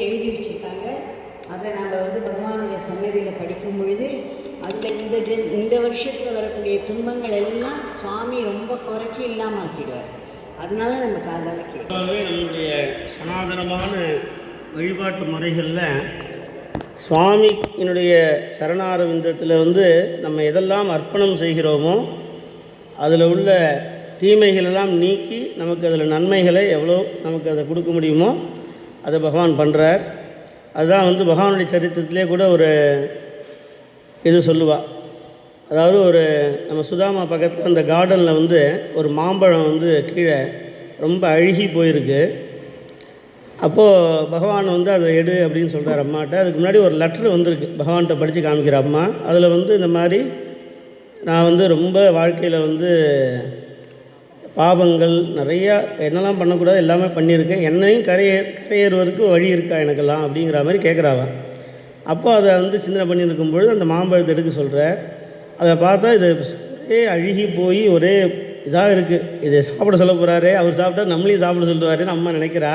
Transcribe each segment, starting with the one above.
எழுதி வச்சுருக்காங்க. அதை நம்ம பகவானுடைய சன்னதியில் படிக்கும் பொழுது இந்த வருஷத்தில் வரக்கூடிய துன்பங்கள் எல்லாம் சுவாமி ரொம்ப குறைச்சி இல்லாமல் ஆக்கிடுவார். அதனால நமக்கு அதை கேட்கவே நம்முடைய சனாதனமான வழிபாட்டு முறைகளில் சுவாமியினுடைய சரணாரவிந்தத்தில் நம்ம எதெல்லாம் அர்ப்பணம் செய்கிறோமோ அதில் உள்ள தீமைகளெல்லாம் நீக்கி நமக்கு அதில் நன்மைகளை எவ்வளோ நமக்கு அதை கொடுக்க முடியுமோ அதை பகவான் பண்ணுறார். அதுதான் பகவானுடைய சரித்திரத்திலே கூட ஒரு இது சொல்லுவாள். அதாவது நம்ம சுதாமா பக்கத்தில் அந்த கார்டனில் ஒரு மாம்பழம் கீழே ரொம்ப அழுகி போயிருக்கு. அப்போது பகவான் அதை எடு அப்படின்னு சொல்கிறார் அம்மாட்ட. அதுக்கு முன்னாடி ஒரு லெட்ரு வந்திருக்கு, பகவான்கிட்ட படித்து காமிக்கிற அம்மா. அதில் இந்த மாதிரி நான் ரொம்ப வாழ்க்கையில் பாவங்கள் நிறையா என்னெல்லாம் பண்ணக்கூடாது எல்லாமே பண்ணியிருக்கேன், என்னையும் கரையேறுவதற்கு வழி இருக்கா எனக்கெல்லாம் அப்படிங்கிற மாதிரி கேட்குறாவா. அப்போ அதை சிந்தனை பண்ணியிருக்கும்பொழுது அந்த மாம்பழத்தை எடுக்க சொல்கிறார். அதை பார்த்தா இது ஒரே அழுகி போய் ஒரே இதாக இருக்குது. இதை சாப்பிட சொல்ல போகிறாரு, அவர் சாப்பிட்டா நம்மளையும் சாப்பிட சொல்லுவாருன்னு அம்மா நினைக்கிறா.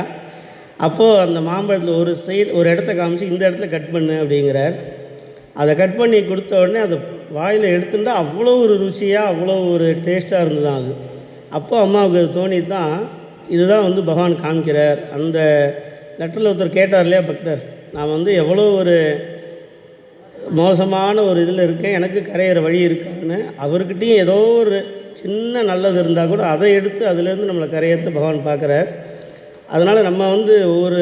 அப்போது அந்த மாம்பழத்தில் ஒரு இடத்த காமிச்சு இந்த இடத்துல கட் பண்ணு அப்படிங்கிறார். அதை கட் பண்ணி கொடுத்த உடனே அதை வாயில் எடுத்துட்டா அவ்வளோ ஒரு ருச்சியாக அவ்வளோ ஒரு டேஸ்ட்டாக இருந்துதான் அது. அப்போ அம்மாவுக்கு தோணி தான் இதுதான் பகவான் காமிக்கிறார். அந்த லெட்டரில் ஒருத்தர் கேட்டார் இல்லையா பக்தர், நான் எவ்வளோ ஒரு மோசமான ஒரு இதில் இருக்கேன், எனக்கு கரையிற வழி இருக்கான்னு. அவர்கிட்டையும் ஏதோ ஒரு சின்ன நல்லது இருந்தால் கூட அதை எடுத்து அதுலேருந்து நம்மளை கரையேற்ற பகவான் பார்க்குறார். அதனால் நம்ம ஒவ்வொரு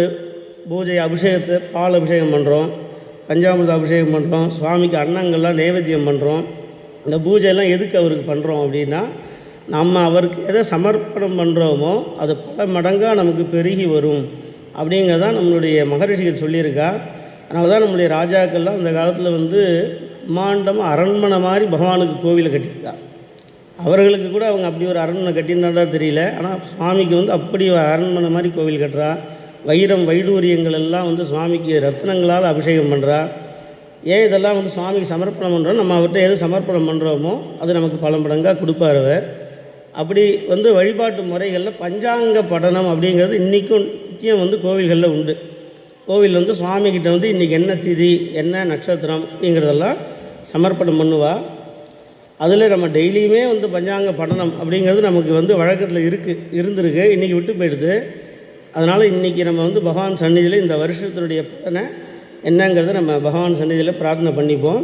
பூஜை அபிஷேகத்தை பால் அபிஷேகம் பண்ணுறோம், பஞ்சாமிர்த அபிஷேகம் பண்ணுறோம், சுவாமிக்கு அன்னங்கள்லாம் நைவேத்தியம் பண்ணுறோம். இந்த பூஜையெல்லாம் எதுக்கு அவருக்கு பண்ணுறோம் அப்படின்னா, நம்ம அவருக்கு எதை சமர்ப்பணம் பண்ணுறோமோ அது பல மடங்காக நமக்கு பெருகி வரும் அப்படிங்கிறதான் நம்மளுடைய மகரிஷிகள் சொல்லியிருக்கா. அதனால தான் நம்மளுடைய ராஜாக்கள்லாம் அந்த காலத்தில் பிரம்மாண்டமாக அரண்மனை மாதிரி பகவானுக்கு கோவிலை கட்டியிருக்கா. அவர்களுக்கு கூட அவங்க அப்படி ஒரு அரண்மனை கட்டினாடா தெரியல, ஆனால் சுவாமிக்கு அப்படி ஒரு அரண்மனை மாதிரி கோவில் கட்டுறா. வைரம் வைடூரியங்கள் எல்லாம் சுவாமிக்கு ரத்னங்களால் அபிஷேகம் பண்ணுறா. ஏன் இதெல்லாம் சுவாமிக்கு சமர்ப்பணம் பண்ணுறோம், நம்ம அவர்கிட்ட எது சமர்ப்பணம் பண்ணுறோமோ அது நமக்கு பல மடங்காக கொடுப்பார் அவர். அப்படி வழிபாட்டு முறைகளில் பஞ்சாங்க படனம் அப்படிங்கிறது இன்றைக்கும் நித்தியம் கோவில்களில் உண்டு. கோவில் சுவாமிகிட்ட இன்றைக்கி என்ன திதி என்ன நட்சத்திரம் அப்படிங்கிறதெல்லாம் சமர்ப்பணம் பண்ணுவாள். அதில் நம்ம டெய்லியுமே பஞ்சாங்க படனம் அப்படிங்கிறது நமக்கு வழக்கத்தில் இருந்திருக்கு, இன்றைக்கி விட்டு போயிடுது. அதனால் இன்றைக்கி நம்ம பகவான் சந்நிதியில் இந்த வருஷத்தினுடைய பலனை என்னங்கிறத நம்ம பகவான் சந்நிதியில் பிரார்த்தனை பண்ணிப்போம்.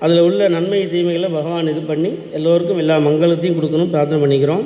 அதில் உள்ள நன்மை தீமைகளை பகவான் இது பண்ணி எல்லோருக்கும் எல்லா மங்களத்தையும் கொடுக்கணும் பிரார்த்தனை பண்ணிக்கிறோம்.